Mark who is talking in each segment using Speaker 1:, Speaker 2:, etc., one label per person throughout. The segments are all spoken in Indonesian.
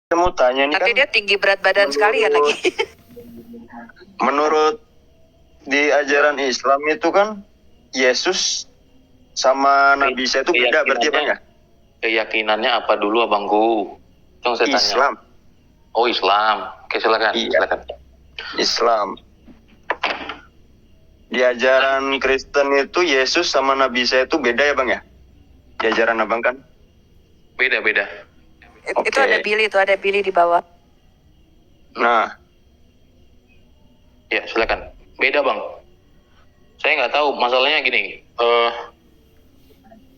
Speaker 1: Saya mau tanya nih
Speaker 2: Tapi
Speaker 1: kan,
Speaker 2: dia tinggi berat badan sekalian lagi.
Speaker 1: menurut di ajaran Islam itu kan Yesus sama Nabi Isa itu beda berarti Bang ya?
Speaker 3: Keyakinannya apa dulu abangku? Yang saya tanya.
Speaker 1: Islam.
Speaker 3: Oh Islam. Oke silakan.
Speaker 1: Iya.
Speaker 3: Silakan.
Speaker 1: Islam. Di ajaran Kristen itu Yesus sama Nabi Isa itu beda ya Bang ya? Di ajaran Abang kan?
Speaker 3: Beda.
Speaker 2: Itu ada Billy di bawah.
Speaker 1: Nah,
Speaker 3: Ya silakan. Beda bang. Saya nggak tahu masalahnya gini.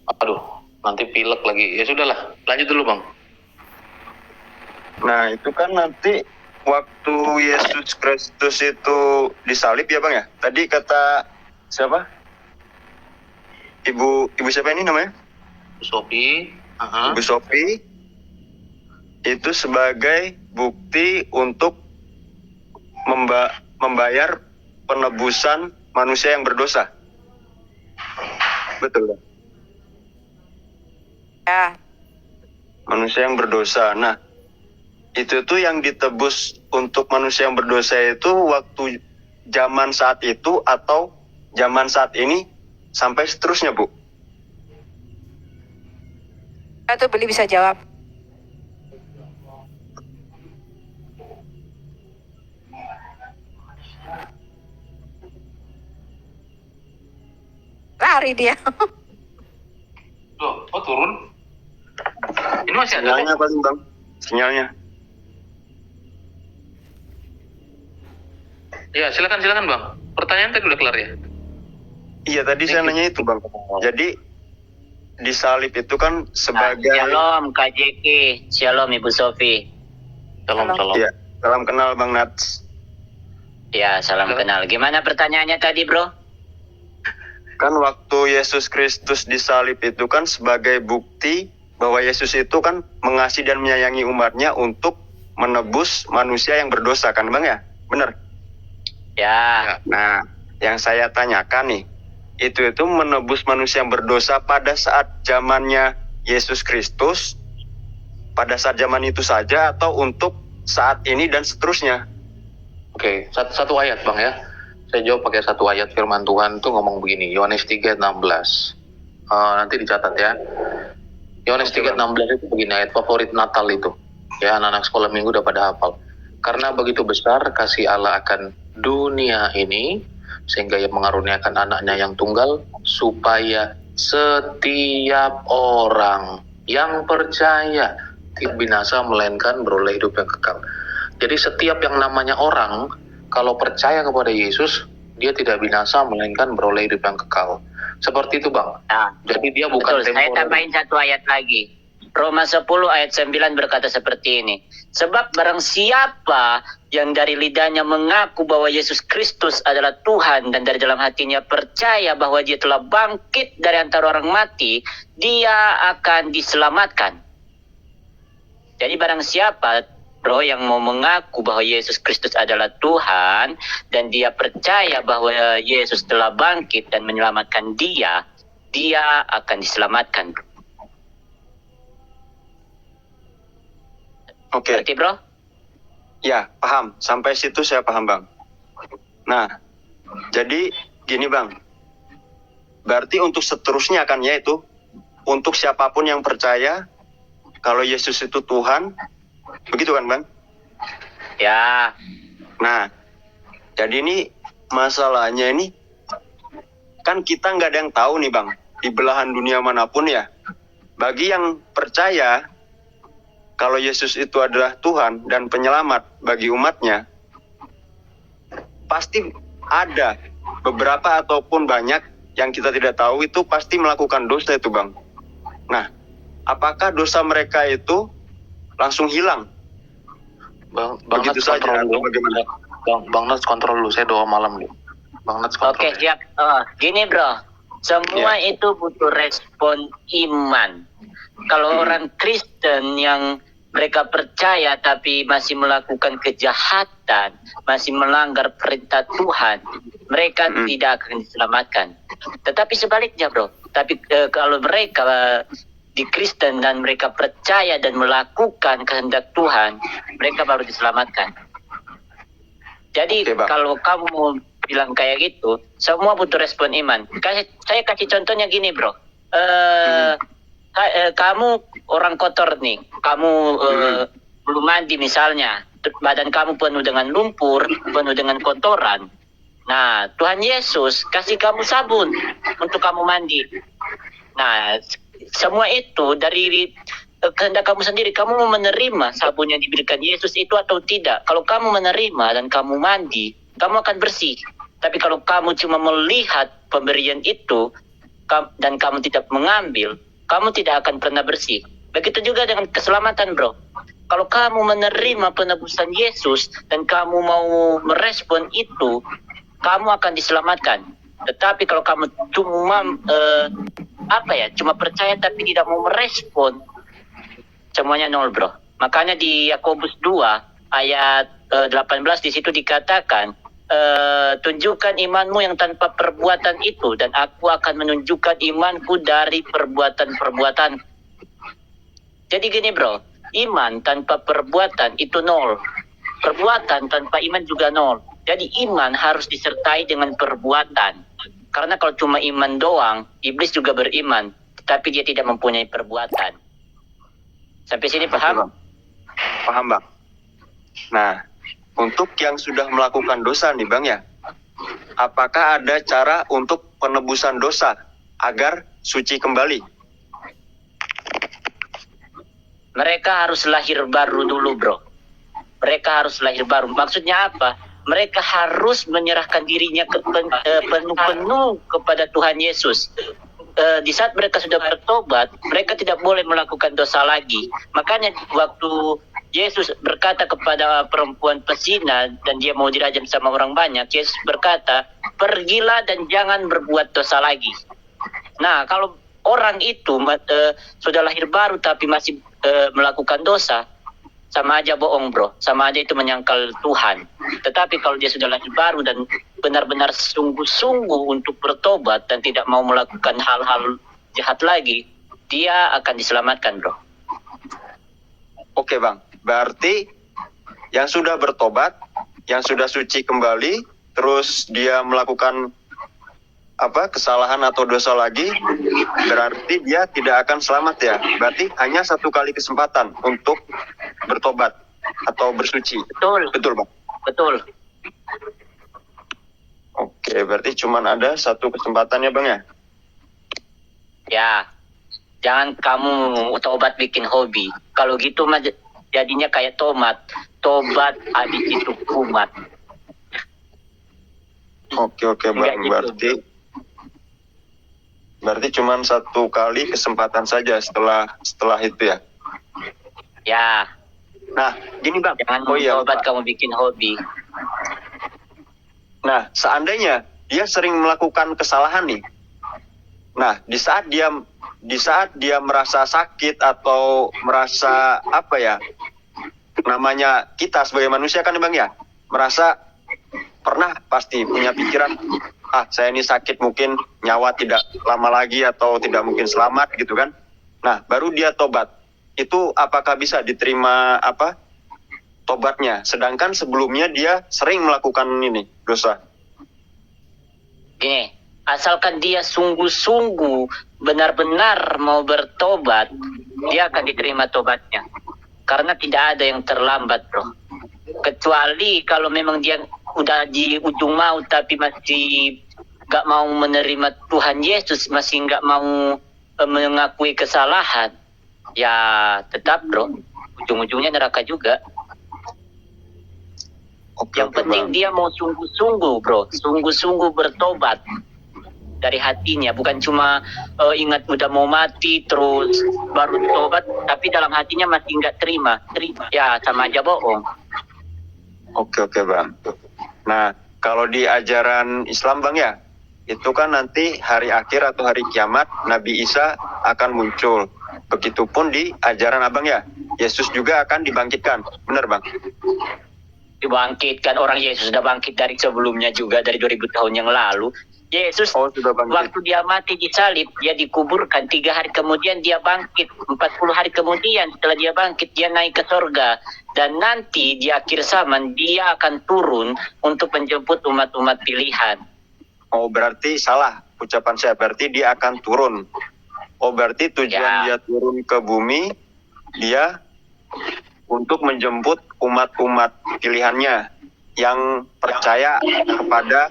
Speaker 3: Aduh, nanti pilek lagi. Ya sudahlah, lanjut dulu bang.
Speaker 1: nah itu kan nanti waktu Yesus Kristus itu disalib ya Bang ya? Tadi kata siapa? Ibu siapa ini namanya?
Speaker 3: Sophie.
Speaker 1: Ibu Sophie itu sebagai bukti untuk membayar penebusan manusia yang berdosa. Betul Bang?
Speaker 2: Ya,
Speaker 1: Manusia yang berdosa. Nah, itu tuh yang ditebus untuk manusia yang berdosa itu waktu zaman saat itu atau zaman saat ini sampai seterusnya, Bu?
Speaker 2: itu Billy bisa jawab. Lari dia.
Speaker 3: Loh, kok turun? Ini masih ada
Speaker 1: Sinyalnya
Speaker 3: kok.
Speaker 1: paling Bang. Sinyalnya.
Speaker 3: Ya silakan bang. Pertanyaan tadi udah kelar ya?
Speaker 1: Iya, tadi saya nanya itu, Bang. Jadi disalib itu kan sebagai
Speaker 4: Shalom Kak Jeki, shalom Ibu Sofi.
Speaker 3: Salam.
Speaker 1: Iya, salam kenal Bang Nats.
Speaker 4: Ya, salam
Speaker 3: Halo.
Speaker 4: kenal. Gimana pertanyaannya tadi, Bro?
Speaker 1: Kan waktu Yesus Kristus disalib itu kan sebagai bukti bahwa Yesus itu kan mengasihi dan menyayangi umatnya untuk menebus manusia yang berdosa kan Bang ya? Benar?
Speaker 4: Ya,
Speaker 1: Nah, yang saya tanyakan nih, itu menebus manusia yang berdosa pada saat zamannya Yesus Kristus, pada saat zaman itu saja atau untuk saat ini dan seterusnya?
Speaker 3: Oke, satu ayat bang ya. Saya jawab pakai satu ayat firman Tuhan tuh ngomong begini. Yohanes 3:16. Nanti dicatat ya. Yohanes 3:16 itu begini, ayat favorit Natal itu. Ya, anak-anak sekolah minggu udah pada hafal. Karena begitu besar kasih Allah akan dunia ini, sehingga ia mengaruniakan anaknya yang tunggal, supaya setiap orang yang percaya tidak binasa, melainkan beroleh hidup yang kekal. Jadi setiap yang namanya orang, kalau percaya kepada Yesus, dia tidak binasa, melainkan beroleh hidup yang kekal. Seperti itu bang.
Speaker 4: nah,
Speaker 3: Jadi dia bukan
Speaker 4: betul. Saya
Speaker 3: temporer.
Speaker 4: tambahin satu ayat lagi. Roma 10 ayat 9 berkata seperti ini. Sebab barang siapa yang dari lidahnya mengaku bahwa Yesus Kristus adalah Tuhan dan dari dalam hatinya percaya bahwa dia telah bangkit dari antara orang mati, dia akan diselamatkan. Jadi barang siapa, Bro, yang mau mengaku bahwa Yesus Kristus adalah Tuhan dan dia percaya bahwa Yesus telah bangkit dan menyelamatkan dia akan diselamatkan.
Speaker 1: Oke.
Speaker 4: Berarti, Bro?
Speaker 1: Ya, paham. Sampai situ saya paham, Bang. Nah, jadi gini, Bang. Berarti untuk seterusnya kan ya itu, untuk siapapun yang percaya kalau Yesus itu Tuhan, begitu kan, Bang?
Speaker 4: Ya,
Speaker 1: Nah, jadi ini masalahnya ini, kan kita nggak ada yang tahu nih, Bang. Di belahan dunia manapun ya. Bagi yang percaya kalau Yesus itu adalah Tuhan dan penyelamat bagi umatnya, pasti ada beberapa ataupun banyak yang kita tidak tahu itu pasti melakukan dosa itu, Bang. Nah, apakah dosa mereka itu langsung hilang?
Speaker 3: Bang
Speaker 1: Begitu
Speaker 3: Nats
Speaker 1: saja
Speaker 3: kontrol
Speaker 1: atau
Speaker 3: dulu.
Speaker 1: bagaimana?
Speaker 3: Bang Nats kontrol dulu. Saya doa malam dulu. Bang Nats kontrol.
Speaker 4: oke, siap. Gini, Bro. Semua itu butuh respon iman. Kalau orang Kristen yang mereka percaya tapi masih melakukan kejahatan, masih melanggar perintah Tuhan, mereka tidak akan diselamatkan. Tetapi sebaliknya, Bro. Tapi kalau mereka di Kristen dan mereka percaya dan melakukan kehendak Tuhan, mereka baru diselamatkan. Jadi
Speaker 1: Oke, Bang.
Speaker 4: kalau kamu mau bilang kayak gitu, semua butuh respon iman. Saya kasih contohnya gini, bro. Kamu orang kotor nih, kamu belum mandi misalnya, badan kamu penuh dengan lumpur, penuh dengan kotoran. Nah, Tuhan Yesus kasih kamu sabun untuk kamu mandi. Nah, semua itu dari kehendak kamu sendiri. Kamu mau menerima sabun yang diberikan Yesus itu atau tidak? Kalau kamu menerima dan kamu mandi, kamu akan bersih. Tapi kalau kamu cuma melihat pemberian itu dan kamu tidak mengambil, kamu tidak akan pernah bersih. Begitu juga dengan keselamatan, bro. Kalau kamu menerima penebusan Yesus dan kamu mau merespon itu, kamu akan diselamatkan. Tetapi kalau kamu cuma cuma percaya tapi tidak mau merespon, semuanya nol, bro. Makanya di Yakobus 2 ayat 18 di situ dikatakan, tunjukkan imanmu yang tanpa perbuatan itu, dan aku akan menunjukkan imanku dari perbuatan-perbuatan. Jadi gini, bro, iman tanpa perbuatan itu nol. Perbuatan tanpa iman juga nol. Jadi iman harus disertai dengan perbuatan. Karena kalau cuma iman doang, iblis juga beriman, tapi dia tidak mempunyai perbuatan. Sampai sini paham?
Speaker 1: Paham, Bang. Nah, untuk yang sudah melakukan dosa nih, Bang ya, apakah ada cara untuk penebusan dosa agar suci kembali?
Speaker 4: Mereka harus lahir baru dulu, bro. Mereka harus lahir baru. Maksudnya apa? Mereka harus menyerahkan dirinya penuh-penuh kepada Tuhan Yesus. Di saat mereka sudah bertobat, mereka tidak boleh melakukan dosa lagi. Makanya waktu Yesus berkata kepada perempuan pesina dan dia mau dirajam sama orang banyak, Yesus berkata, pergilah dan jangan berbuat dosa lagi. Nah, kalau orang itu sudah lahir baru tapi masih melakukan dosa, sama aja bohong, bro. Sama aja itu menyangkal Tuhan. Tetapi kalau dia sudah lahir baru dan benar-benar sungguh-sungguh untuk bertobat dan tidak mau melakukan hal-hal jahat lagi, dia akan diselamatkan, bro.
Speaker 1: Oke, Bang. Berarti yang sudah bertobat, yang sudah suci kembali, terus dia melakukan kesalahan atau dosa lagi, berarti dia tidak akan selamat ya. Berarti hanya satu kali kesempatan untuk bertobat atau bersuci. Betul, Bang.
Speaker 4: Betul.
Speaker 1: Oke, berarti cuman ada satu kesempatan ya, Bang ya.
Speaker 4: Ya, jangan kamu tobat bikin hobi. Kalau gitu mah jadinya kayak tomat. Tobat habis itu kumat.
Speaker 1: Oke, Bang.
Speaker 4: Gitu.
Speaker 1: Berarti cuman satu kali kesempatan saja setelah itu ya.
Speaker 4: Ya.
Speaker 1: Nah, gini, Bang.
Speaker 4: Jangan
Speaker 1: Pak.
Speaker 4: tobat kamu bikin hobi.
Speaker 1: Nah, seandainya dia sering melakukan kesalahan nih. Nah, di saat dia merasa sakit atau merasa namanya kita sebagai manusia kan, Bang ya, merasa pernah pasti punya pikiran, saya ini sakit, mungkin nyawa tidak lama lagi atau tidak mungkin selamat gitu kan. Nah, baru dia tobat. Itu apakah bisa diterima tobatnya? Sedangkan sebelumnya dia sering melakukan ini dosa.
Speaker 4: Gini, asalkan dia sungguh-sungguh benar-benar mau bertobat, dia akan diterima tobatnya. Karena tidak ada yang terlambat, bro. Kecuali kalau memang dia udah di ujung maut tapi masih gak mau menerima Tuhan Yesus, masih gak mau mengakui kesalahan, ya tetap, bro, ujung-ujungnya neraka juga. Yang penting
Speaker 1: Bang.
Speaker 4: dia mau sungguh-sungguh, bro, sungguh-sungguh bertobat dari hatinya, bukan cuma ingat udah mau mati terus baru tobat, tapi dalam hatinya masih nggak terima, ya sama aja bohong.
Speaker 1: Oke, Bang. Nah, kalau di ajaran Islam, Bang ya, itu kan nanti hari akhir atau hari kiamat Nabi Isa akan muncul. Begitupun di ajaran Abang ya, Yesus juga akan dibangkitkan. Benar, Bang?
Speaker 4: Dibangkitkan, orang Yesus sudah bangkit dari sebelumnya juga, dari 2000 tahun yang lalu. Yesus
Speaker 1: Oh, sudah bangkit.
Speaker 4: waktu dia mati di salib, dia dikuburkan. 3 hari kemudian dia bangkit. 40 hari kemudian setelah dia bangkit, dia naik ke sorga. Dan nanti di akhir zaman, dia akan turun untuk menjemput umat-umat pilihan.
Speaker 1: Oh, berarti salah ucapan saya. Berarti dia akan turun. Oh, berarti tujuan
Speaker 4: Ya.
Speaker 1: dia turun ke bumi, dia untuk menjemput umat-umat pilihannya yang percaya kepada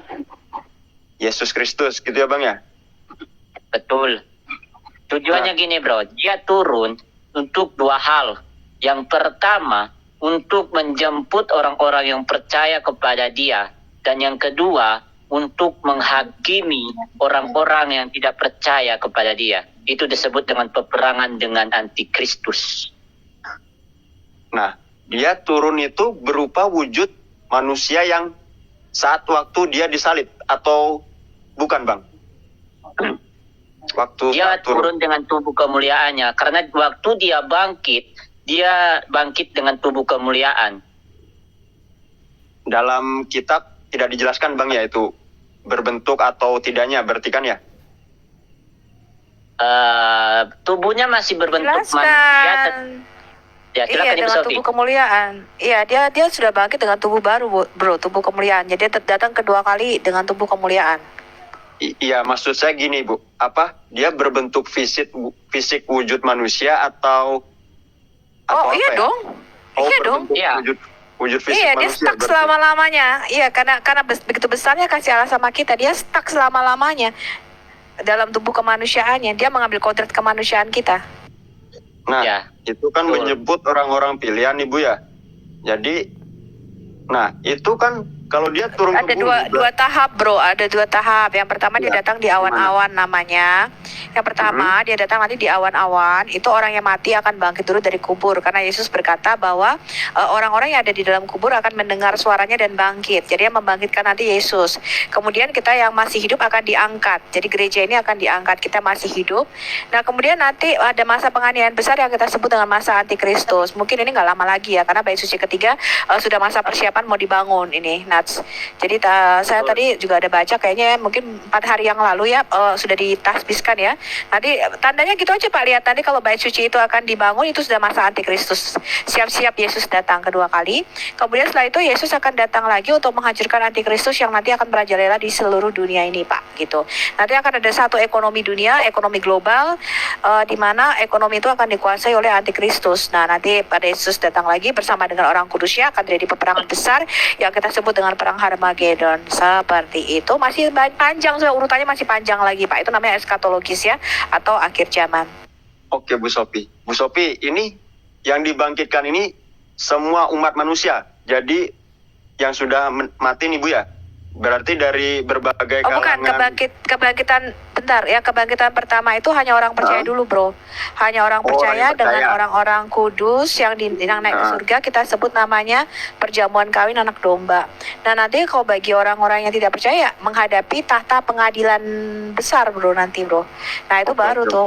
Speaker 1: Yesus Kristus, gitu ya Bang ya?
Speaker 4: Betul. Tujuannya gini bro, dia turun untuk 2 hal. Yang pertama, untuk menjemput orang-orang yang percaya kepada dia. Dan yang kedua, untuk menghakimi orang-orang yang tidak percaya kepada dia. Itu disebut dengan peperangan dengan antikristus.
Speaker 1: Nah, dia turun itu berupa wujud manusia yang saat waktu dia disalib, atau bukan Bang? Waktu
Speaker 4: Dia
Speaker 1: saat turun.
Speaker 4: turun dengan tubuh kemuliaannya. Karena waktu dia bangkit dengan tubuh kemuliaan.
Speaker 1: Dalam kitab tidak dijelaskan Bang ya itu berbentuk atau tidaknya, berarti kan ya?
Speaker 4: Tubuhnya masih berbentuk manusia.
Speaker 2: Jelaskan.
Speaker 4: Ya,
Speaker 2: Iya,
Speaker 4: silakan Ibu
Speaker 2: dengan
Speaker 4: Sofi.
Speaker 2: tubuh kemuliaan. Iya, dia sudah bangkit dengan tubuh baru, bro, tubuh kemuliaan. Jadi dia datang kedua kali dengan tubuh kemuliaan.
Speaker 1: Iya, maksud saya gini Bu, apa dia berbentuk fisik wujud manusia atau
Speaker 2: Oh iya
Speaker 1: apa ya?
Speaker 2: dong,
Speaker 1: Oh,
Speaker 2: iya dong.
Speaker 1: berbentuk
Speaker 4: Iya.
Speaker 1: wujud fisik
Speaker 2: Iya, dia
Speaker 1: manusia.
Speaker 2: stuck
Speaker 1: berarti.
Speaker 2: selama-lamanya. Iya, karena begitu besarnya kasih Allah sama kita, dia stuck selama-lamanya dalam tubuh kemanusiaannya. Dia mengambil kodrat kemanusiaan kita.
Speaker 1: Nah,
Speaker 4: Ya,
Speaker 1: itu kan
Speaker 4: betul.
Speaker 1: menyebut orang-orang pilihan Ibu ya. Jadi, nah itu kan kalau dia turun
Speaker 2: Ada
Speaker 1: ke bumi,
Speaker 2: dua tahap bro, ada 2 tahap. Yang pertama dia
Speaker 1: Ya,
Speaker 2: datang di awan-awan namanya. Yang pertama dia datang nanti di awan-awan. Itu orang yang mati akan bangkit dulu dari kubur. Karena Yesus berkata bahwa orang-orang yang ada di dalam kubur akan mendengar suaranya dan bangkit. Jadi yang membangkitkan nanti Yesus. Kemudian kita yang masih hidup akan diangkat. Jadi gereja ini akan diangkat, kita masih hidup. Nah kemudian nanti ada masa penganiayaan besar yang kita sebut dengan masa antikristus. Mungkin ini nggak lama lagi ya, karena bait suci ketiga sudah masa persiapan mau dibangun ini. Jadi saya tadi juga ada baca kayaknya mungkin 4 hari yang lalu ya sudah ditasbiskan ya. Nanti tandanya gitu aja Pak, lihat nanti kalau bait suci itu akan dibangun itu sudah masa antikristus. Siap-siap Yesus datang kedua kali. Kemudian setelah itu Yesus akan datang lagi untuk menghancurkan antikristus yang nanti akan merajalela di seluruh dunia ini Pak gitu. Nanti akan ada satu ekonomi dunia, ekonomi global di mana ekonomi itu akan dikuasai oleh antikristus. Nah nanti pada Yesus datang lagi bersama dengan orang kudusnya akan terjadi peperangan besar yang kita sebut dengan perang Harmagedon. Seperti itu. Masih panjang, urutannya masih panjang lagi Pak. Itu namanya eskatologis ya, atau akhir zaman.
Speaker 1: Oke Bu Sofi. Bu Sofi, ini yang dibangkitkan ini semua umat manusia. Jadi yang sudah mati nih Bu ya. Berarti dari berbagai
Speaker 2: Oh bukan,
Speaker 1: kalangan.
Speaker 2: kebangkitan bentar ya, kebangkitan pertama itu hanya orang percaya dulu bro. Hanya orang
Speaker 1: Oh,
Speaker 2: percaya
Speaker 1: orang
Speaker 2: dengan
Speaker 1: percaya.
Speaker 2: orang-orang kudus yang naik ke surga, kita sebut namanya perjamuan kawin anak domba. Nah nanti kalau bagi orang-orang yang tidak percaya menghadapi tahta pengadilan besar bro nanti bro. Nah itu
Speaker 1: Oke,
Speaker 2: baru
Speaker 1: oke,
Speaker 2: tuh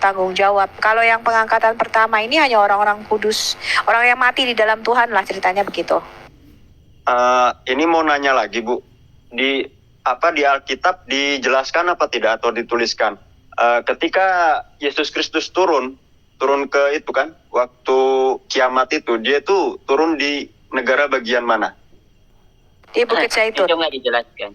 Speaker 2: tanggung jawab. Kalau yang pengangkatan pertama ini hanya orang-orang kudus, orang yang mati di dalam Tuhan lah, ceritanya begitu.
Speaker 1: Ini mau nanya lagi Bu, di Alkitab dijelaskan apa tidak atau dituliskan ketika Yesus Kristus turun ke itu kan waktu kiamat itu, dia tuh turun di negara bagian mana?
Speaker 2: Di Bukit Zaitun.
Speaker 4: Itu nggak dijelaskan.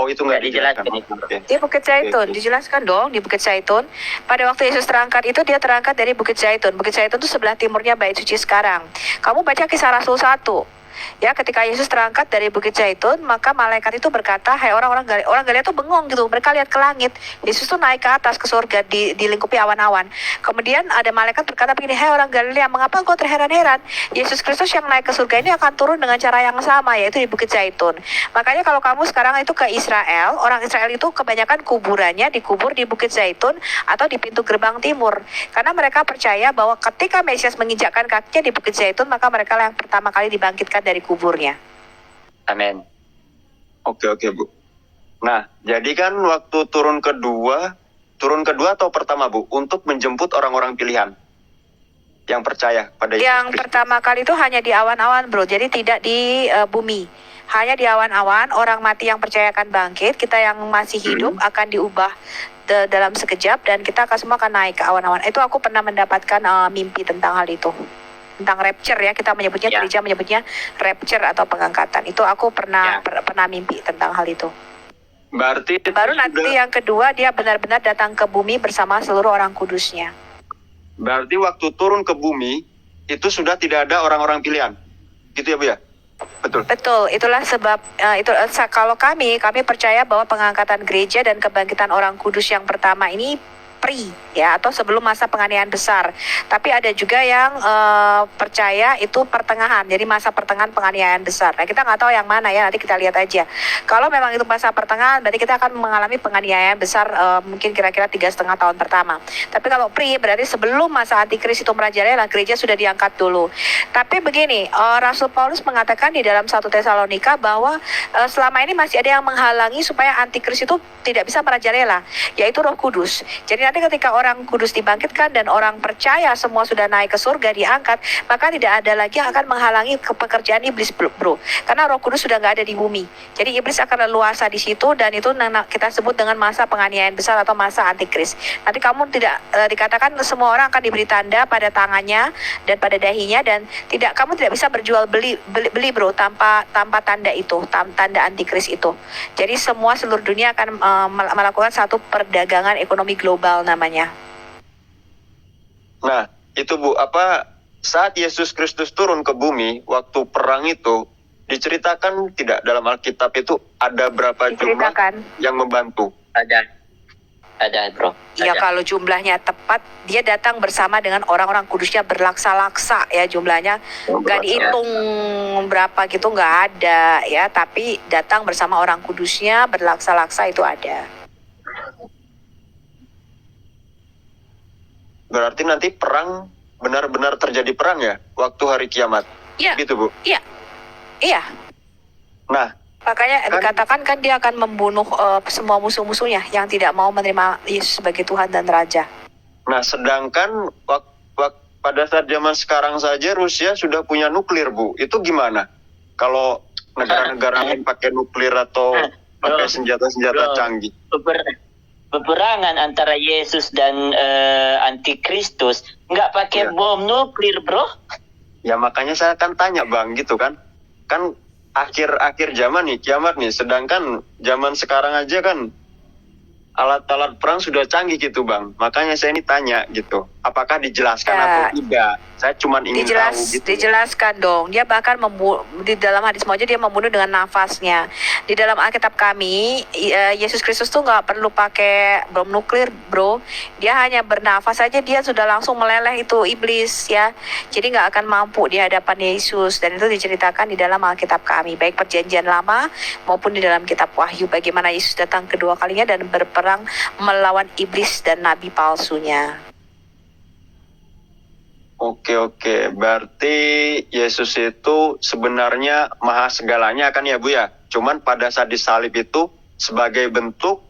Speaker 1: Oh itu nggak
Speaker 4: Nggak dijelaskan
Speaker 1: dijelaskan.
Speaker 4: itu.
Speaker 1: Oke.
Speaker 2: Di Bukit Zaitun,
Speaker 1: Oke.
Speaker 2: dijelaskan dong di Bukit Zaitun. Pada waktu Yesus terangkat itu dia terangkat dari Bukit Zaitun. Bukit Zaitun itu sebelah timurnya Bait Suci sekarang. Kamu baca Kisah Rasul 1. Ya, ketika Yesus terangkat dari Bukit Zaitun, maka malaikat itu berkata, "Hai orang Galilea tuh bengong gitu. Mereka lihat ke langit. Yesus tuh naik ke atas ke surga dilingkupi awan-awan. Kemudian ada malaikat berkata begini, "Hai orang Galilea, mengapa engkau terheran-heran? Yesus Kristus yang naik ke surga ini akan turun dengan cara yang sama, yaitu di Bukit Zaitun." Makanya kalau kamu sekarang itu ke Israel, orang Israel itu kebanyakan kuburannya dikubur di Bukit Zaitun atau di pintu gerbang timur. Karena mereka percaya bahwa ketika Mesias menginjakkan kakinya di Bukit Zaitun, maka mereka yang pertama kali dibangkitkan dari kuburnya.
Speaker 4: Amin.
Speaker 1: Oke Bu. Nah, jadi kan waktu turun kedua atau pertama Bu, untuk menjemput orang-orang pilihan yang percaya pada Yesus
Speaker 2: Yang
Speaker 1: Kristus.
Speaker 2: pertama kali itu hanya di awan-awan bro, jadi tidak di bumi. Hanya di awan-awan, orang mati yang percaya akan bangkit, kita yang masih hidup akan diubah dalam sekejap, dan kita akan semua akan naik ke awan-awan. Itu aku pernah mendapatkan mimpi tentang hal itu. Tentang rapture ya, kita menyebutnya,
Speaker 4: Ya.
Speaker 2: gereja menyebutnya rapture atau pengangkatan. Itu aku pernah pernah mimpi tentang hal itu.
Speaker 1: Berarti itu
Speaker 2: Baru nanti
Speaker 1: sudah-
Speaker 2: yang kedua, dia benar-benar datang ke bumi bersama seluruh orang kudusnya.
Speaker 1: berarti waktu turun ke bumi itu sudah tidak ada orang-orang pilihan. Gitu ya, Bu ya? Betul.
Speaker 2: Betul, itulah sebab kalau kami percaya bahwa pengangkatan gereja dan kebangkitan orang kudus yang pertama ini ya, atau sebelum masa penganiayaan besar. Tapi ada juga yang percaya itu pertengahan, jadi masa pertengahan penganiayaan besar. Nah, kita nggak tahu yang mana ya, nanti kita lihat aja. Kalau memang itu masa pertengahan, berarti kita akan mengalami penganiayaan besar mungkin kira-kira 3,5 tahun pertama. Tapi kalau berarti sebelum masa antikris itu merajalela, gereja sudah diangkat dulu. Tapi begini, Rasul Paulus mengatakan di dalam 1 Tesalonika bahwa selama ini masih ada yang menghalangi supaya antikris itu tidak bisa merajalela, yaitu Roh Kudus. Jadi nanti ketika orang kudus dibangkitkan dan orang percaya semua sudah naik ke surga, diangkat, maka tidak ada lagi yang akan menghalangi pekerjaan iblis, bro. Karena Roh Kudus sudah nggak ada di bumi. Jadi iblis akan leluasa di situ, dan itu kita sebut dengan masa penganiayaan besar atau masa antikris. Nanti kamu tidak dikatakan semua orang akan diberi tanda pada tangannya dan pada dahinya, dan kamu tidak bisa berjual beli bro tanpa tanda itu, tanda antikris itu. Jadi semua seluruh dunia akan melakukan satu perdagangan ekonomi global namanya.
Speaker 1: Nah, itu Bu, saat Yesus Kristus turun ke bumi waktu perang itu diceritakan tidak dalam Alkitab itu ada berapa jumlah
Speaker 2: Diceritakan.
Speaker 1: yang membantu?
Speaker 4: Ada bro.
Speaker 2: Ya,
Speaker 4: Ada.
Speaker 2: kalau jumlahnya tepat, dia datang bersama dengan orang-orang kudusnya berlaksa-laksa ya, jumlahnya nggak dihitung berapa gitu, nggak ada ya, tapi datang bersama orang kudusnya berlaksa-laksa itu ada.
Speaker 1: Berarti nanti perang benar-benar terjadi perang ya waktu hari kiamat.
Speaker 2: Iya.
Speaker 1: Gitu, Bu.
Speaker 2: Iya,
Speaker 1: Nah,
Speaker 2: makanya dikatakan kan dia akan membunuh semua musuh-musuhnya yang tidak mau menerima Yesus sebagai Tuhan dan Raja.
Speaker 1: nah sedangkan pada saat zaman sekarang saja Rusia sudah punya nuklir, Bu. Itu gimana? Kalau negara-negara lain pakai nuklir atau pakai senjata-senjata
Speaker 4: Bro.
Speaker 1: canggih.
Speaker 4: Peperangan antara Yesus dan Antikristus nggak pakai
Speaker 1: Iya.
Speaker 4: bom nuklir, bro.
Speaker 1: Ya makanya saya akan tanya, Bang, gitu kan. Kan akhir zaman nih, kiamat nih. Sedangkan zaman sekarang aja kan alat-alat perang sudah canggih gitu, Bang. Makanya saya ini tanya gitu. Apakah dijelaskan
Speaker 2: Ya.
Speaker 1: atau tidak? Saya cuma ingin tahu gitu.
Speaker 2: Dijelaskan dong. Dia bahkan di dalam hadis aja dia membunuh dengan nafasnya. Di dalam Alkitab kami, Yesus Kristus tuh nggak perlu pakai bom nuklir, bro. Dia hanya bernafas saja, dia sudah langsung meleleh itu iblis ya. Jadi nggak akan mampu di hadapan Yesus. Dan itu diceritakan di dalam Alkitab kami, baik Perjanjian Lama maupun di dalam Kitab Wahyu. Bagaimana Yesus datang kedua kalinya dan berperang melawan iblis dan nabi palsunya.
Speaker 1: Oke. Berarti Yesus itu sebenarnya maha segalanya kan ya, Bu ya? Cuman pada saat disalib itu sebagai bentuk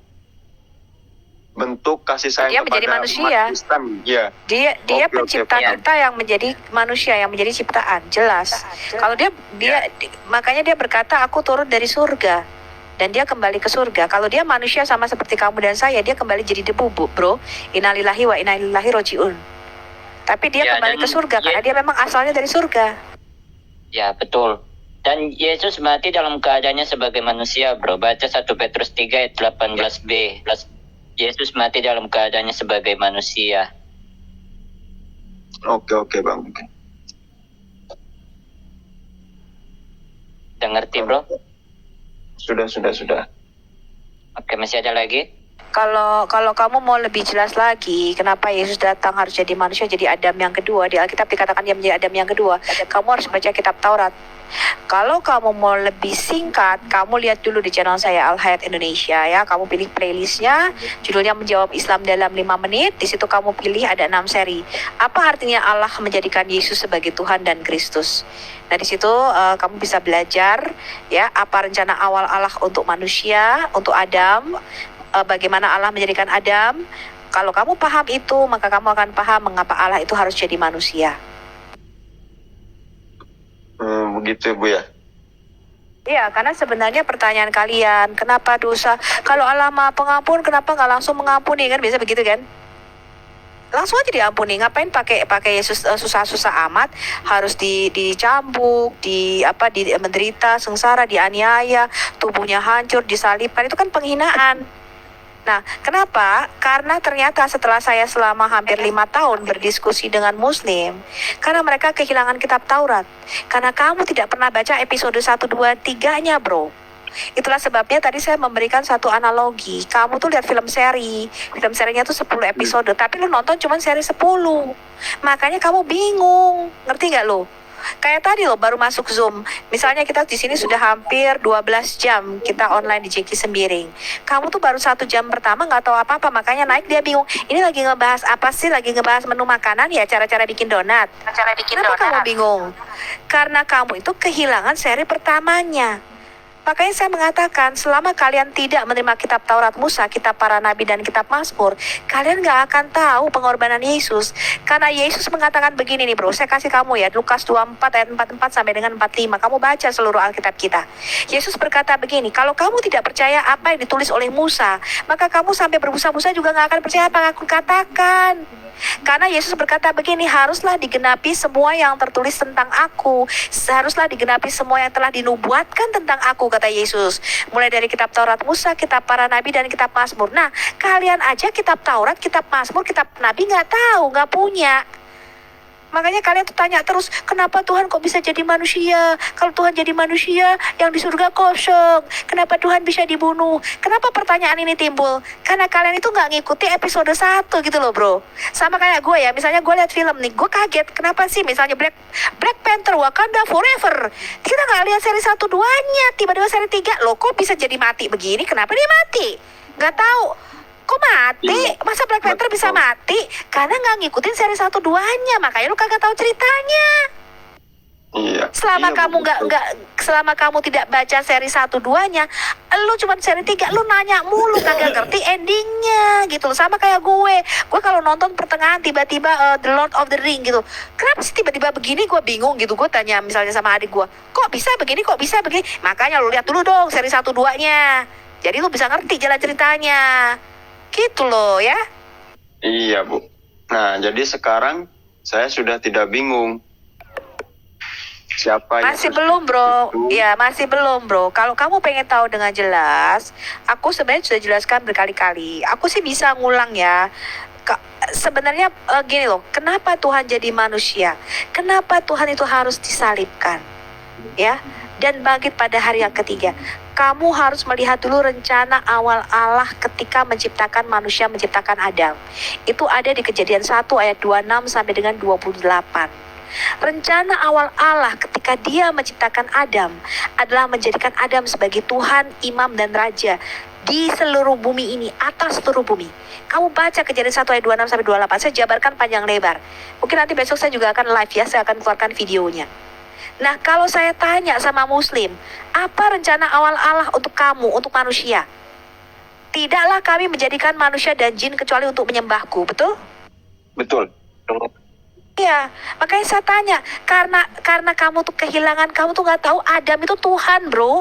Speaker 1: kasih sayang
Speaker 2: Dia menjadi
Speaker 1: kepada
Speaker 2: manusia.
Speaker 1: umat Kristen. Ya.
Speaker 2: Dia
Speaker 1: Oke,
Speaker 2: pencipta
Speaker 4: Pak.
Speaker 2: kita yang menjadi manusia, yang menjadi ciptaan, jelas. Kalau makanya dia berkata, aku turun dari surga dan dia kembali ke surga. Kalau dia manusia sama seperti kamu dan saya, dia kembali jadi debu, bro. Innalillahi wa inna ilaihi rajiun. Tapi dia
Speaker 4: Ya,
Speaker 2: kembali
Speaker 4: dan
Speaker 2: ke surga karena dia memang asalnya dari surga.
Speaker 4: Ya, betul. Dan Yesus mati dalam keadaannya sebagai manusia, bro. Baca 1 Petrus 3 ayat 18b. Yesus mati dalam keadaannya sebagai manusia.
Speaker 1: Oke, Bang.
Speaker 4: Udah ngerti, bro?
Speaker 1: Sudah.
Speaker 4: Oke, masih ada lagi?
Speaker 2: Kalau kamu mau lebih jelas lagi, kenapa Yesus datang harus jadi manusia, jadi Adam yang kedua. Di Alkitab dikatakan dia menjadi Adam yang kedua. Kamu harus baca kitab Taurat. Kalau kamu mau lebih singkat, kamu lihat dulu di channel saya Al Hayat Indonesia ya. Kamu pilih playlistnya, judulnya Menjawab Islam dalam 5 menit. Di situ kamu pilih ada 6 seri. Apa artinya Allah menjadikan Yesus sebagai Tuhan dan Kristus? Nah, di situ kamu bisa belajar ya apa rencana awal Allah untuk manusia, untuk Adam. Bagaimana Allah menjadikan Adam. Kalau kamu paham itu, maka kamu akan paham mengapa Allah itu harus jadi manusia.
Speaker 1: Begitu ya, Bu ya.
Speaker 2: Iya, karena sebenarnya pertanyaan kalian, kenapa dosa? Kalau Allah Maha Pengampun, kenapa nggak langsung mengampuni kan? Biasa begitu kan? Langsung aja diampuni. Ngapain pakai Yesus susah-susah amat? Harus dicambuk, menderita, sengsara, dianiaya, tubuhnya hancur, disalibkan. Itu kan penghinaan. Nah, kenapa? Karena ternyata setelah saya selama hampir 5 tahun berdiskusi dengan Muslim, karena mereka kehilangan kitab Taurat. Karena kamu tidak pernah baca episode 1, 2, 3-nya, bro. Itulah sebabnya tadi saya memberikan satu analogi. Kamu tuh lihat film serinya tuh 10 episode, tapi lu nonton cuma seri 10. Makanya kamu bingung, ngerti nggak lo? Kayak tadi loh, baru masuk Zoom. Misalnya kita di sini sudah hampir 12 jam kita online di JK Sembiring. Kamu tuh baru 1 jam pertama nggak tahu apa-apa, makanya naik dia bingung. Ini lagi ngebahas apa sih? Lagi ngebahas menu makanan ya, cara-cara bikin donat. Kenapa kamu bingung? Karena kamu itu kehilangan seri pertamanya. Makanya saya mengatakan, selama kalian tidak menerima kitab Taurat Musa, kitab para nabi dan kitab Mazmur, kalian gak akan tahu pengorbanan Yesus. Karena Yesus mengatakan begini nih bro, saya kasih kamu ya, Lukas 24 ayat 44 sampai dengan 45. Kamu baca seluruh Alkitab kita. Yesus berkata begini, kalau kamu tidak percaya apa yang ditulis oleh Musa, maka kamu sampai berbusa-busa juga gak akan percaya apa yang aku katakan. Karena Yesus berkata begini, haruslah digenapi semua yang tertulis tentang aku. Haruslah digenapi semua yang telah dinubuatkan tentang aku, kata Yesus. Mulai dari kitab Taurat Musa, kitab para nabi, dan kitab Mazmur. Nah, kalian aja kitab Taurat, kitab Mazmur, kitab nabi nggak tahu, nggak punya. Makanya kalian tuh tanya terus, kenapa Tuhan kok bisa jadi manusia? Kalau Tuhan jadi manusia, yang di surga kosong. Kenapa Tuhan bisa dibunuh? Kenapa pertanyaan ini timbul? Karena kalian itu nggak ngikuti episode 1 gitu loh bro. Sama kayak gue ya, misalnya gue lihat film nih, gue kaget. Kenapa sih misalnya Black Panther Wakanda Forever? Kita nggak lihat seri 1-2-nya, tiba-tiba seri 3. Loh kok bisa jadi mati begini? Kenapa dia mati? Nggak tahu. Kok mati? Masa Black Panther bisa mati? Karena nggak ngikutin seri 1-2-nya, makanya lu kagak tahu ceritanya.
Speaker 1: Iya.
Speaker 2: Selama kamu selama kamu tidak baca seri 1-2-nya, lu cuma seri 3, lu nanya mulu kagak ngerti endingnya gitu. Sama kayak gue kalau nonton pertengahan tiba-tiba The Lord of the Ring gitu. Kenapa sih tiba-tiba begini? Gue bingung gitu. Gue tanya misalnya sama adik gue, kok bisa begini? Makanya lu lihat dulu dong seri 1-2-nya. Jadi lu bisa ngerti jalan ceritanya. Gitu loh ya.
Speaker 1: Iya Bu. Nah jadi sekarang saya sudah tidak bingung siapa
Speaker 2: Masih
Speaker 1: Yesus
Speaker 2: belum bro.
Speaker 1: itu.
Speaker 2: Ya masih belum bro. Kalau kamu pengen tahu dengan jelas, aku sebenarnya sudah jelaskan berkali-kali. Aku sih bisa ngulang ya. Sebenarnya gini loh, kenapa Tuhan jadi manusia? Kenapa Tuhan itu harus disalibkan? Ya, dan bangkit pada hari yang ketiga. Kamu harus melihat dulu rencana awal Allah ketika menciptakan manusia, menciptakan Adam. Itu ada di Kejadian 1 ayat 26 sampai dengan 28. Rencana awal Allah ketika dia menciptakan Adam adalah menjadikan Adam sebagai Tuhan, imam, dan raja di seluruh bumi ini, atas seluruh bumi. Kamu baca Kejadian 1 ayat 26 sampai 28. Saya jabarkan panjang lebar. Mungkin nanti besok saya juga akan live ya, saya akan keluarkan videonya. Nah, kalau saya tanya sama Muslim, apa rencana awal Allah untuk kamu, untuk manusia? Tidaklah kami menjadikan manusia dan jin kecuali untuk menyembahku, betul?
Speaker 1: Betul.
Speaker 2: Iya, makanya saya tanya, karena kamu tuh kehilangan, kamu tuh nggak tahu Adam itu Tuhan, bro.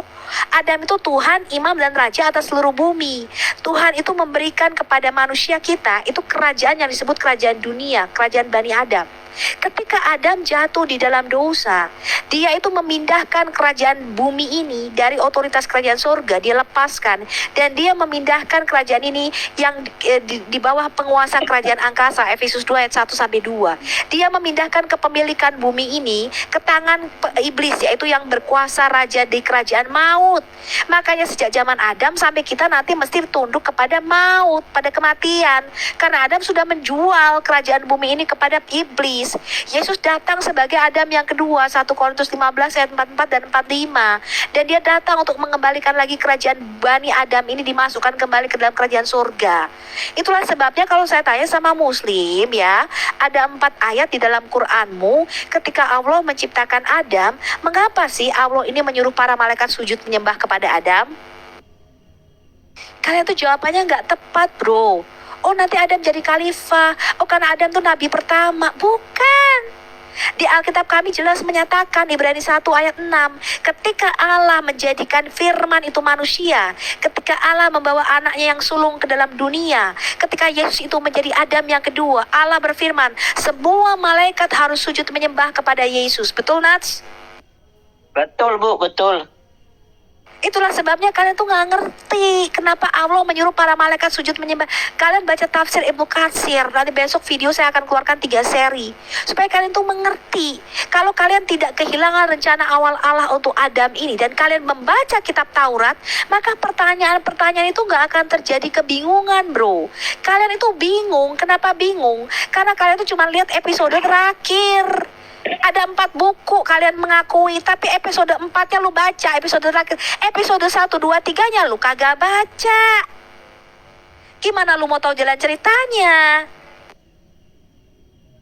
Speaker 2: Adam itu Tuhan, imam, dan raja atas seluruh bumi. Tuhan itu memberikan kepada manusia kita itu kerajaan yang disebut kerajaan dunia, kerajaan Bani Adam. Ketika Adam jatuh di dalam dosa, dia itu memindahkan kerajaan bumi ini dari otoritas kerajaan surga, dia lepaskan, dan dia memindahkan kerajaan ini yang di bawah penguasa kerajaan angkasa, Efesus 2 ayat 1 sampai 2. Dia memindahkan kepemilikan bumi ini ke tangan iblis, yaitu yang berkuasa raja di kerajaan maut. Makanya sejak zaman Adam sampai kita nanti mesti tunduk kepada maut, pada kematian, karena Adam sudah menjual kerajaan bumi ini kepada iblis. Yesus datang sebagai Adam yang kedua, 1 Korintus 15 ayat 44 dan 45. Dan dia datang untuk mengembalikan lagi kerajaan Bani Adam ini, dimasukkan kembali ke dalam kerajaan surga. Itulah sebabnya kalau saya tanya sama Muslim ya, ada 4 ayat di dalam Quranmu ketika Allah menciptakan Adam, mengapa sih Allah ini menyuruh para malaikat sujud menyembah kepada Adam? Kalian tuh jawabannya nggak tepat bro. Oh nanti Adam jadi khalifah. Oh karena Adam tuh nabi pertama. Bukan. Di Alkitab kami jelas menyatakan Ibrani 1 ayat 6, ketika Allah menjadikan firman itu manusia, ketika Allah membawa anaknya yang sulung ke dalam dunia, ketika Yesus itu menjadi Adam yang kedua, Allah berfirman, semua malaikat harus sujud menyembah kepada Yesus. Betul, Nats?
Speaker 4: Betul, Bu, betul.
Speaker 2: Itulah sebabnya kalian tuh nggak ngerti kenapa Allah menyuruh para malaikat sujud menyembah. Kalian baca tafsir Ibnu Katsir. Nanti besok video saya akan keluarkan 3 seri supaya kalian tuh mengerti. Kalau kalian tidak kehilangan rencana awal Allah untuk Adam ini dan kalian membaca kitab Taurat, maka pertanyaan-pertanyaan itu nggak akan terjadi kebingungan, bro. Kalian itu bingung. Kenapa bingung? Karena kalian tuh cuma lihat episode terakhir. Ada 4 buku kalian mengakui, tapi episode 4-nya lu baca, episode terakhir, episode 1, 2, 3-nya lu kagak baca. Gimana lu mau tahu jalan ceritanya?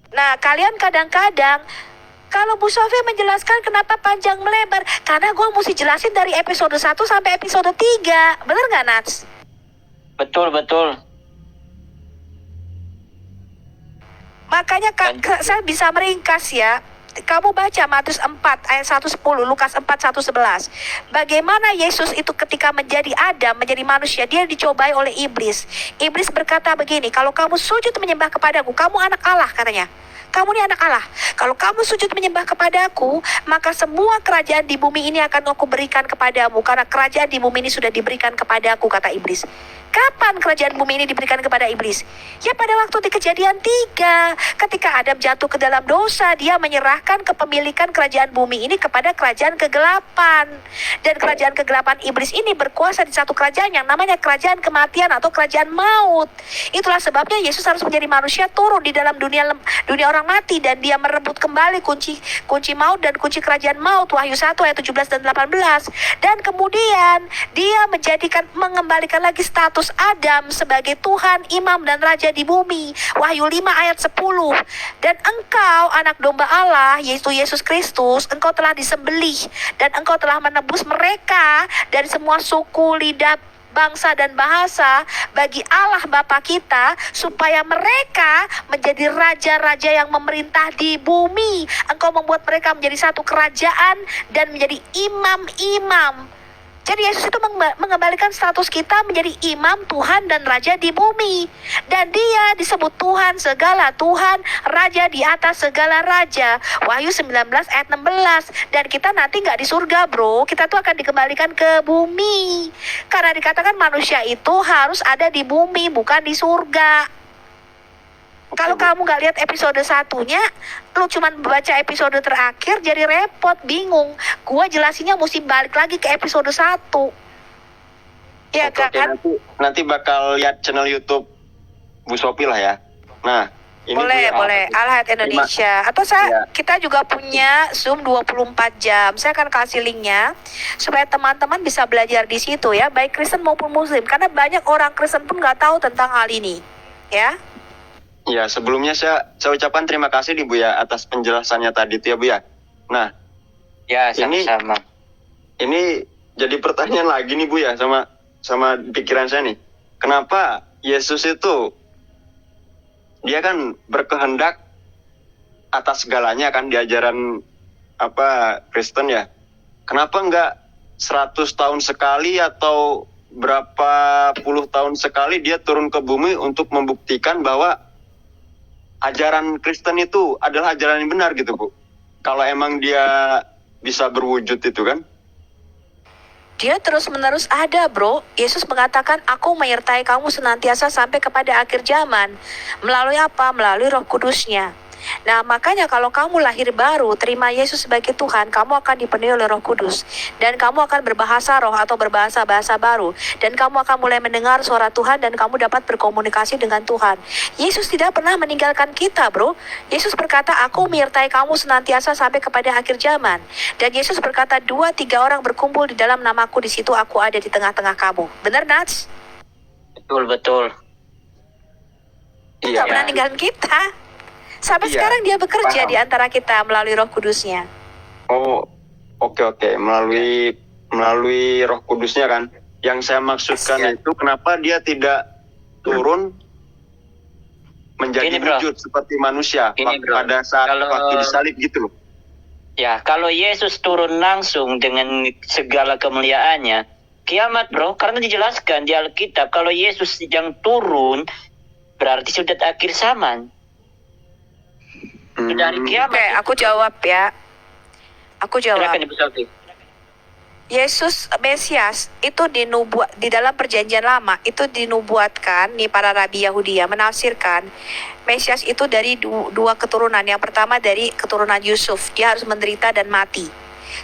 Speaker 2: Nah, kalian kadang-kadang, kalau Bu Sofia menjelaskan kenapa panjang melebar, karena gue mesti jelasin dari episode 1 sampai episode 3. Bener gak, Nats?
Speaker 4: Betul, betul.
Speaker 2: Makanya saya bisa meringkas ya. Kamu baca Matius 4 ayat 1:10, Lukas 4 1:11. Bagaimana Yesus itu ketika menjadi Adam, menjadi manusia, dia dicobai oleh iblis. Iblis berkata begini, kalau kamu sujud menyembah kepadaku, kamu anak Allah katanya. Kamu ini anak Allah. Kalau kamu sujud menyembah kepadaku, maka semua kerajaan di bumi ini akan aku berikan kepadamu. Karena kerajaan di bumi ini sudah diberikan kepadaku, kata iblis. Kapan kerajaan bumi ini diberikan kepada iblis? Ya pada waktu di Kejadian 3. Ketika Adam jatuh ke dalam dosa, dia menyerahkan kepemilikan kerajaan bumi ini kepada kerajaan kegelapan. Dan kerajaan kegelapan iblis ini berkuasa di satu kerajaan yang namanya kerajaan kematian atau kerajaan maut. Itulah sebabnya Yesus harus menjadi manusia, turun di dalam dunia orang mati, dan dia merebut kembali kunci maut dan kunci kerajaan maut. Wahyu 1 ayat 17 dan 18. Dan kemudian dia mengembalikan lagi status Adam sebagai Tuhan, imam dan raja di bumi. Wahyu 5 ayat 10. Dan engkau anak domba Allah, yaitu Yesus Kristus, engkau telah disembelih dan engkau telah menebus mereka dari semua suku, lidah, bangsa dan bahasa bagi Allah Bapa kita, supaya mereka menjadi raja-raja yang memerintah di bumi. Engkau membuat mereka menjadi satu kerajaan dan menjadi imam-imam. Jadi Yesus itu mengembalikan status kita menjadi imam, Tuhan dan raja di bumi. Dan dia disebut Tuhan segala Tuhan, raja di atas segala raja. Wahyu 19 ayat 16. Dan kita nanti nggak di surga, bro. Kita tuh akan dikembalikan ke bumi. Karena dikatakan manusia itu harus ada di bumi, bukan di surga. Kalau kamu nggak lihat episode 1-nya, lu cuman baca episode terakhir, jadi repot, bingung. Gua jelasinnya mesti balik lagi ke episode 1. Ya
Speaker 1: Oke,
Speaker 2: kan?
Speaker 1: nanti bakal lihat channel YouTube Bu Sophie lah ya. Nah, ini
Speaker 2: Boleh. Al-Hayat Indonesia. Atau kita juga punya Zoom 24 jam. Saya akan kasih linknya supaya teman-teman bisa belajar di situ ya, baik Kristen maupun Muslim. Karena banyak orang Kristen pun nggak tahu tentang hal ini. Ya.
Speaker 1: Ya, sebelumnya saya ucapkan terima kasih nih Bu ya atas penjelasannya tadi tuh ya Bu ya. Nah,
Speaker 4: Ya, sama-sama.
Speaker 1: ini jadi pertanyaan lagi nih Bu ya sama pikiran saya nih. Kenapa Yesus itu dia kan berkehendak atas segalanya kan di ajaran Kristen ya. Kenapa enggak 100 tahun sekali atau berapa puluh tahun sekali dia turun ke bumi untuk membuktikan bahwa ajaran Kristen itu adalah ajaran yang benar gitu Bu. Kalau emang dia bisa berwujud itu kan.
Speaker 2: Dia terus-menerus ada, bro. Yesus mengatakan, aku menyertai kamu senantiasa sampai kepada akhir zaman. Melalui apa? Melalui Roh Kudusnya. Nah, makanya kalau kamu lahir baru, terima Yesus sebagai Tuhan, kamu akan dipenuhi oleh Roh Kudus. Dan kamu akan berbahasa roh atau berbahasa-bahasa baru. Dan kamu akan mulai mendengar suara Tuhan dan kamu dapat berkomunikasi dengan Tuhan. Yesus tidak pernah meninggalkan kita, bro. Yesus berkata, aku menyertai kamu senantiasa sampai kepada akhir zaman. Dan Yesus berkata, 2-3 orang berkumpul di dalam namaku, di situ aku ada di tengah-tengah kamu. Benar, Nats?
Speaker 4: Betul.
Speaker 2: Dia nggak pernah ninggalin kita. Sampai sekarang dia bekerja di antara kita melalui Roh Kudusnya.
Speaker 1: Oh, oke. Melalui Roh Kudusnya kan. Yang saya maksudkan itu kenapa dia tidak turun menjadi
Speaker 4: Ini, bro.
Speaker 1: wujud seperti manusia
Speaker 4: Ini, bro.
Speaker 1: pada saat
Speaker 4: Kalau-
Speaker 1: waktu disalib gitu loh.
Speaker 4: Ya, kalau Yesus turun langsung dengan segala kemuliaannya, kiamat bro, karena dijelaskan di Alkitab, kalau Yesus yang turun, berarti sudah akhir zaman. Sudah hari kiamat.
Speaker 2: Oke, aku jawab ya. Aku jawab.
Speaker 4: Silakan Ibu Sofi.
Speaker 2: Yesus Mesias itu di dalam perjanjian lama itu dinubuatkan nih para rabi Yahudi ya menafsirkan Mesias itu dari dua keturunan. Yang pertama dari keturunan Yusuf, dia harus menderita dan mati.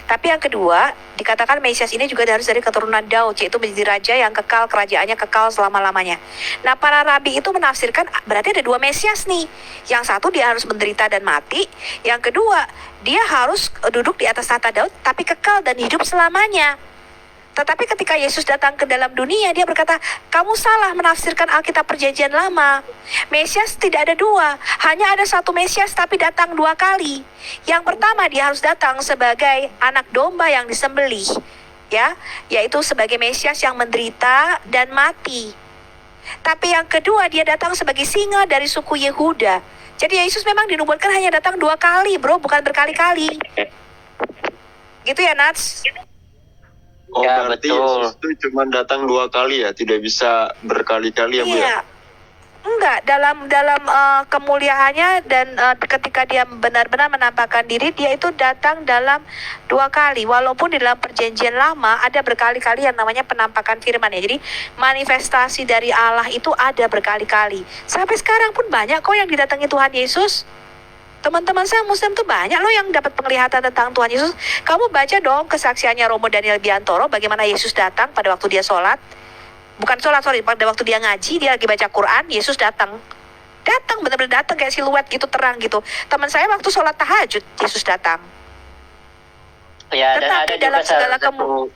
Speaker 2: Tapi yang kedua, dikatakan Mesias ini juga harus dari keturunan Daud, yaitu menjadi raja yang kekal, kerajaannya kekal selama-lamanya. Nah, para rabi itu menafsirkan berarti ada dua Mesias nih. Yang satu dia harus menderita dan mati, yang kedua dia harus duduk di atas tahta Daud tapi kekal dan hidup selamanya. Tetapi ketika Yesus datang ke dalam dunia, dia berkata, kamu salah menafsirkan Alkitab perjanjian lama. Mesias tidak ada dua, hanya ada satu Mesias tapi datang dua kali. Yang pertama dia harus datang sebagai anak domba yang disembelih, ya, yaitu sebagai Mesias yang menderita dan mati. Tapi yang kedua dia datang sebagai singa dari suku Yehuda. Jadi Yesus memang dinubuatkan hanya datang dua kali, bro, bukan berkali-kali. Gitu ya, Nats?
Speaker 1: Oh,
Speaker 4: Ya,
Speaker 1: berarti
Speaker 4: betul.
Speaker 1: Yesus itu cuma datang 2 kali ya, tidak bisa berkali-kali ya Bu ya?
Speaker 2: Iya. Enggak, dalam kemuliaannya dan ketika dia benar-benar menampakkan diri, dia itu datang dalam 2 kali. Walaupun di dalam perjanjian lama ada berkali-kali yang namanya penampakan firman ya. Jadi manifestasi dari Allah itu ada berkali-kali. Sampai sekarang pun banyak kok yang didatangi Tuhan Yesus. Teman-teman saya Muslim tuh banyak loh yang dapat penglihatan tentang Tuhan Yesus. Kamu baca dong kesaksiannya Romo Daniel Biantoro bagaimana Yesus datang pada waktu dia sholat. Bukan sholat, pada waktu dia ngaji, dia lagi baca Quran, Yesus datang. Datang, benar-benar datang kayak siluet gitu, terang gitu. Teman saya waktu sholat tahajud, Yesus datang.
Speaker 4: Ya, dan
Speaker 2: Tetapi
Speaker 4: ada
Speaker 2: dalam
Speaker 4: juga
Speaker 2: segala
Speaker 4: satu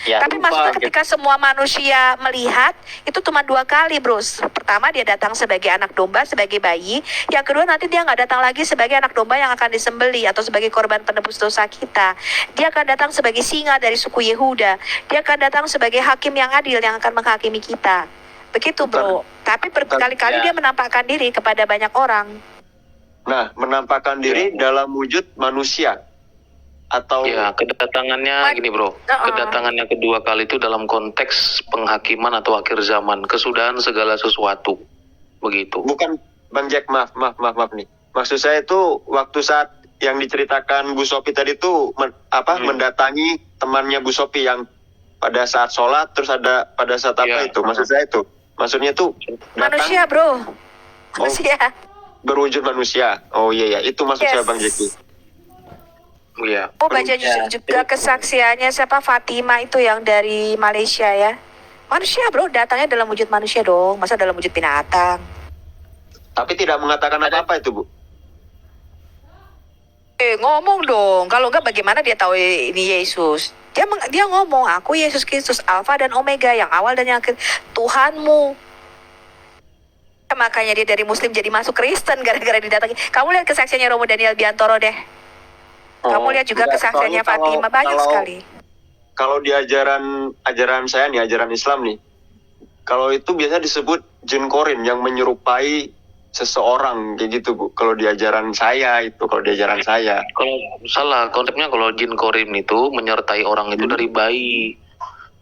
Speaker 4: Ya,
Speaker 2: Tapi
Speaker 4: lupa,
Speaker 2: maksudnya
Speaker 4: gitu.
Speaker 2: ketika semua manusia melihat, itu cuma 2 kali, bro. Pertama dia datang sebagai anak domba, sebagai bayi. Yang kedua nanti dia nggak datang lagi sebagai anak domba yang akan disembeli atau sebagai korban penebus dosa kita. Dia akan datang sebagai singa dari suku Yehuda. Dia akan datang sebagai hakim yang adil yang akan menghakimi kita. Begitu, bro. Tapi berkali-kali
Speaker 4: Ya.
Speaker 2: dia menampakkan diri kepada banyak orang.
Speaker 1: Nah, menampakkan diri dalam wujud manusia atau
Speaker 3: Ya, kedatangannya gini bro, kedatangannya kedua kali itu dalam konteks penghakiman atau akhir zaman, kesudahan segala sesuatu, begitu.
Speaker 1: bukan Bang Jack, maaf nih. Maksud saya itu waktu saat yang diceritakan Bu Sophie tadi itu mendatangi temannya Bu Sophie yang pada saat sholat, terus ada pada saat apa
Speaker 3: Ya.
Speaker 1: itu? Maksud saya itu, maksudnya tuh datang
Speaker 2: Manusia, bro. Manusia.
Speaker 1: berwujud manusia. Oh iya ya, itu maksud saya Bang Jeki.
Speaker 3: Iya.
Speaker 2: Oh, baca juga kesaksiannya siapa, Fatima itu yang dari Malaysia ya. Manusia, bro, datangnya dalam wujud manusia dong, masa dalam wujud binatang.
Speaker 1: Tapi tidak mengatakan apa-apa itu Bu.
Speaker 2: Ngomong dong, kalau enggak bagaimana dia tahu ini Yesus? Dia ngomong, aku Yesus Kristus, Alfa dan Omega, yang awal dan yang akhir, Tuhanmu. Makanya dia dari Muslim jadi masuk Kristen gara-gara didatangi. Kamu lihat kesaksiannya Romo Daniel Biantoro deh. Kamu lihat juga
Speaker 1: Enggak,
Speaker 2: kesaksiannya
Speaker 1: soalnya
Speaker 2: Fatima, banyak sekali.
Speaker 1: Kalau di ajaran saya nih, ajaran Islam nih, kalau itu biasa disebut jin korin yang menyerupai seseorang kayak gitu Bu. Kalau di ajaran saya itu, kalau di ajaran saya.
Speaker 3: Kalau salah konsepnya, kalau jin korim itu menyertai orang itu dari bayi.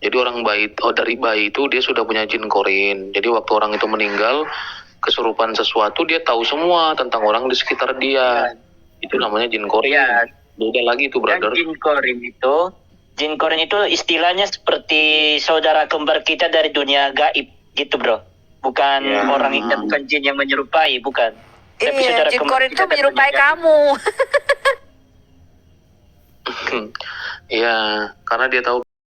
Speaker 3: Jadi dari bayi itu dia sudah punya jin korin. Jadi waktu orang itu meninggal, kesurupan sesuatu, dia tahu semua tentang orang di sekitar dia. Itu namanya jin korin.
Speaker 4: Ya.
Speaker 3: Beda lagi itu,
Speaker 4: Dan
Speaker 3: brother.
Speaker 4: jin korin itu istilahnya seperti saudara kembar kita dari dunia gaib gitu bro. Bukan
Speaker 3: Ya.
Speaker 4: orang yang bukan jin yang menyerupai, bukan. Tapi
Speaker 2: Iya,
Speaker 4: saudara
Speaker 2: jin
Speaker 4: kembar
Speaker 2: korin
Speaker 4: kita
Speaker 2: itu
Speaker 4: dari
Speaker 2: menyerupai
Speaker 4: dunia gaib.
Speaker 2: kamu.
Speaker 3: Iya, karena dia tahu